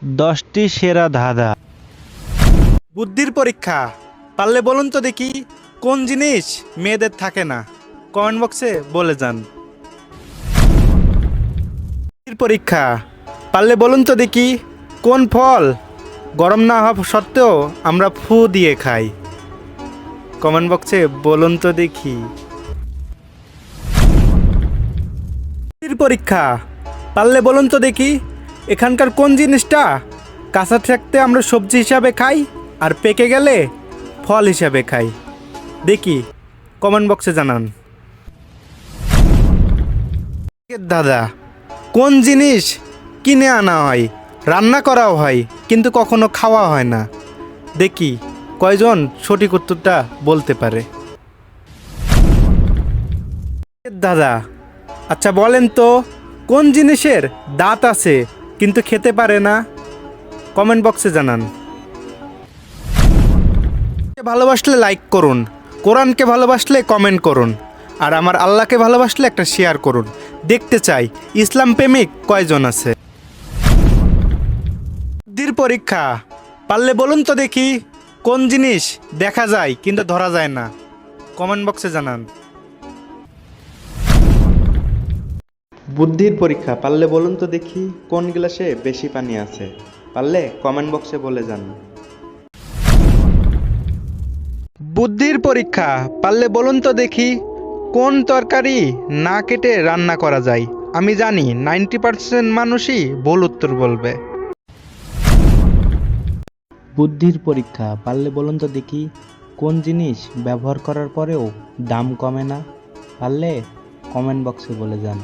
10টি সেরা ধাঁধা। বুদ্ধির পরীক্ষা, পারলে বলুন তো দেখি কোন জিনিস মেয়েদের থাকে না? কমেন্ট বক্সে বলে যান। বুদ্ধির পরীক্ষা, পারলে বলুন তো দেখি কোন ফল গরম না হওয়া সত্ত্বেও আমরা ফু দিয়ে খাই? কমেন্ট বক্সে বলুন তো দেখি। বুদ্ধির পরীক্ষা, পারলে বলুন তো দেখি এখানকার কোন জিনিসটা কাঁচা থাকতে আমরা সবজি হিসাবে খাই আর পেকে গেলে ফল হিসাবে খাই? দেখি, কমেন্ট বক্সে জানান। দাদা, কোন জিনিস কিনে আনা হয়, রান্না করাও হয় কিন্তু কখনো খাওয়া হয় না? দেখি কয়জন সঠিক উত্তরটা বলতে পারে। দাদা, আচ্ছা বলেন তো কোন জিনিসের দাঁত আছে কিন্তু খেতে পারে না? কমেন্ট বক্সে জানান। ভালোবাসলে লাইক করুন, কোরআনকে ভালোবাসলে কমেন্ট করুন, আর আমার আল্লাহকে ভালোবাসলে একটা শেয়ার করুন। দেখতে চাই ইসলাম প্রেমিক কয়জন আছে। বুদ্ধির পরীক্ষা, পারলে বলুন তো দেখি কোন জিনিস দেখা যায় কিন্তু ধরা যায় না? কমেন্ট বক্সে জানান। বুদ্ধির পরীক্ষা, পারলে বলুন তো দেখি কোন গ্লাসে বেশি পানি আছে? পারলে কমেন্ট বক্সে বলে যান। বুদ্ধির পরীক্ষা, পারলে বলুন তো দেখি কোন তরকারি না কেটে রান্না করা যায়? আমি জানি 90% মানুষই ভুল উত্তর বলবে। বুদ্ধির পরীক্ষা, পারলে বলুন তো দেখি কোন জিনিস ব্যবহার করার পরেও দাম কমে না? পারলে কমেন্ট বক্সে বলে যান।